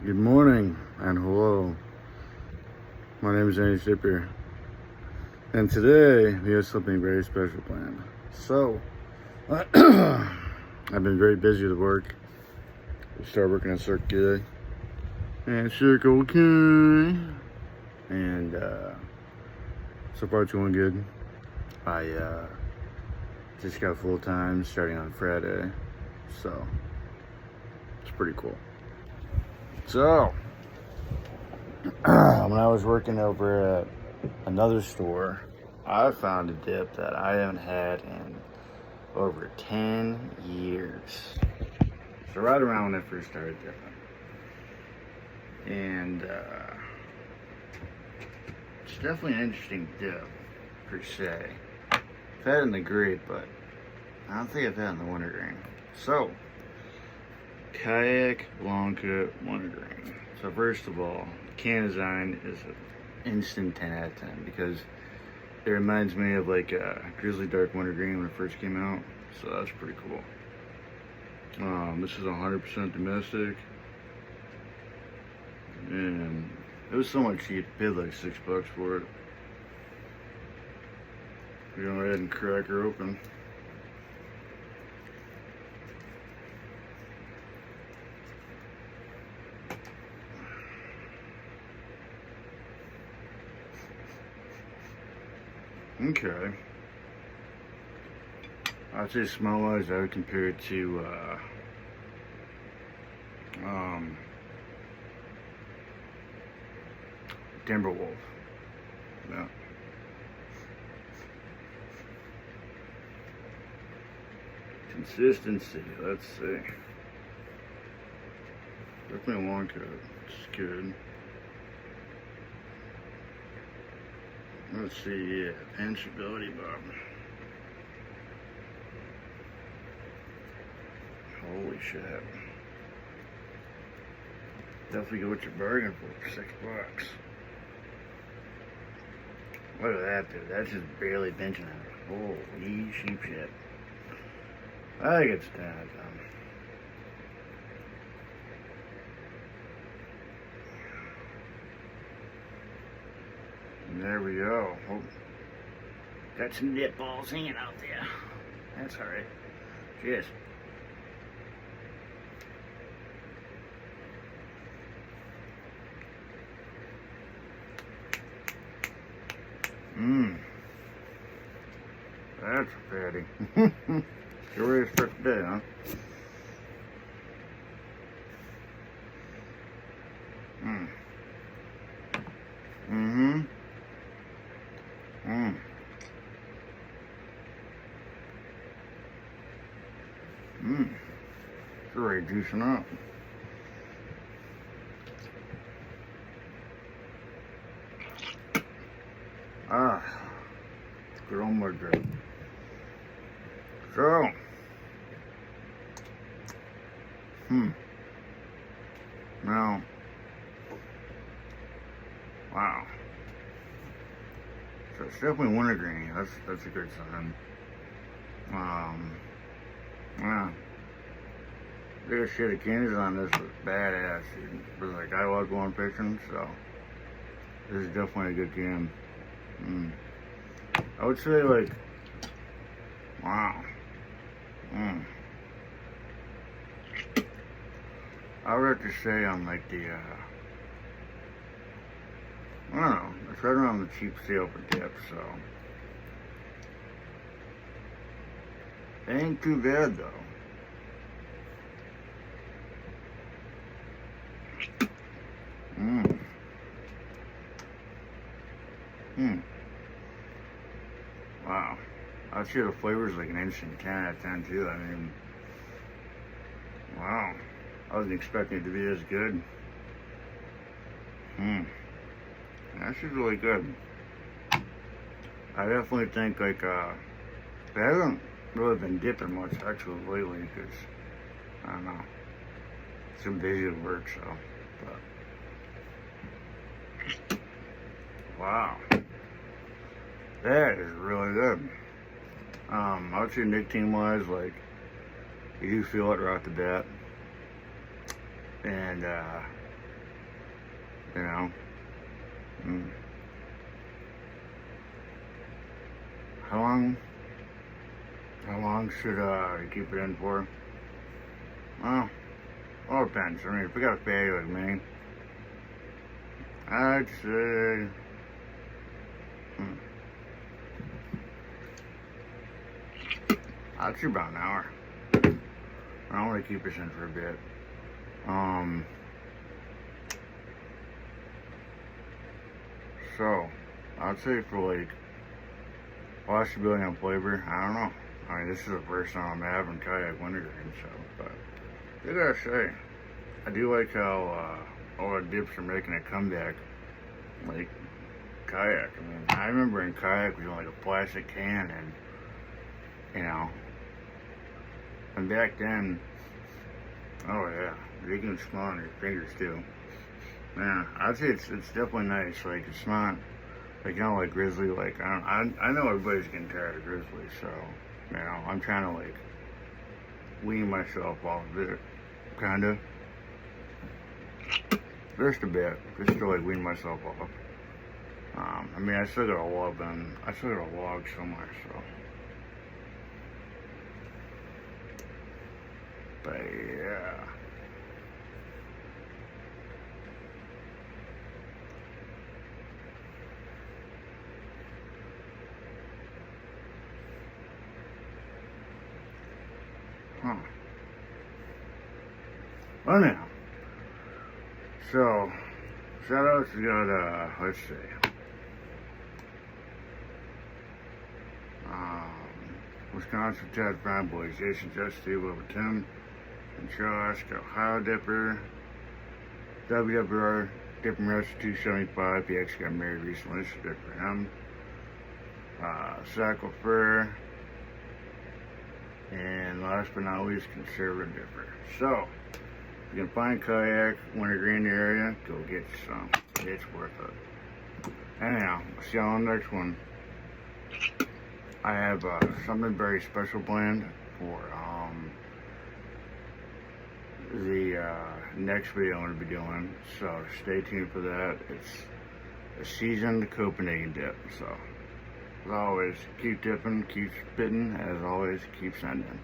Good morning and hello. My name is Andy Shipper, and today we have something very special planned. So, I've been very busy with work. We started working at Circle K and Circle K, and so far it's going good. I just got full time starting on Friday, so it's pretty cool. So, when I was working over at another store, I found a dip that I haven't had in over 10 years. So right around when I first started dipping. And it's definitely an interesting dip, per se. I've had it in the grape, but I don't think I've had it in the wintergreen. So, Kayak long cut wintergreen. So first of all, can design is an instant 10 out of 10 because it reminds me of like Grizzly Dark Wintergreen when it first came out. So that's pretty cool. This is 100% domestic. And it was so much cheap. I paid like $6 for it. We're going to go ahead and crack her open. Okay. I'd say smell-wise, I would compare it to Timberwolf. Yeah. Consistency, let's see. Definitely a long cut. It's good. Let's see, yeah, pinchability, Bob. Holy shit. Definitely get what you're bargaining for $6. Look at that, dude. That's just barely pinching it. Holy sheep shit. I think it's 10 out of 10. And there we go. Oh, got some nip balls hanging out there. That's alright. Cheers. That's a fatty. Sure is for today, huh? It's already juicing up. Good on my drink. So, now, wow. So it's definitely wintergreen. That's a good sign. Yeah. Biggest shit of candies on this was badass. It was like I love going fishing, so this is definitely a good can. I would say like, wow. I would have to say on like the, I don't know, it's right around the cheap sale for dip, so. It ain't too bad though. Wow. I'd say the flavor's like an instant 10 out of 10 too. I mean, wow. I wasn't expecting it to be as good. That's just really good. I definitely think like, I haven't really been dipping much actually lately because, I don't know, I'm busy at work, so, but, wow. That is really good. I would say nicotine wise, like, you do feel it right off the bat. And you know. Mm. How long should you keep it in for? Well, all depends. I mean, if we got a family like me, I'd say, I'd say about an hour. I want to keep this in for a bit. So, I'd say for like possibility on flavor, I don't know. I mean, this is the first time I'm having Kayak wintergreen, so, but I gotta say, I do like how all the dips are making a comeback, like Kayak. I mean, I remember in Kayak we had like a plastic can, and you know, and back then, oh yeah, you can smell it on your fingers too. Yeah, I'd say it's definitely nice. Like it's not like like Grizzly. Like I know everybody's getting tired of Grizzly, so you know I'm trying to like wean myself off of it, kinda. Just a bit, just to like wean myself off. I mean, I still got a log somewhere, so. But yeah. Huh. Well, now. So, shout outs, we got, let's see. Wisconsin Ted Fanboys, Jason, Just, Steve, over Tim, and Josh, got Ohio Dipper, WWR, Dipping Rush 275, he actually got married recently, so good for him. Sackle Fur, and last but not least, Conservative Dipper. So, if you can find Kayak, wintergreen in the area, go get you some. It's worth it. Anyhow, I'll see y'all on the next one. I have something very special planned for the next video I'm going to be doing, so stay tuned for that. It's a seasoned Copenhagen dip, so as always, keep dipping, keep spitting, as always, keep sending.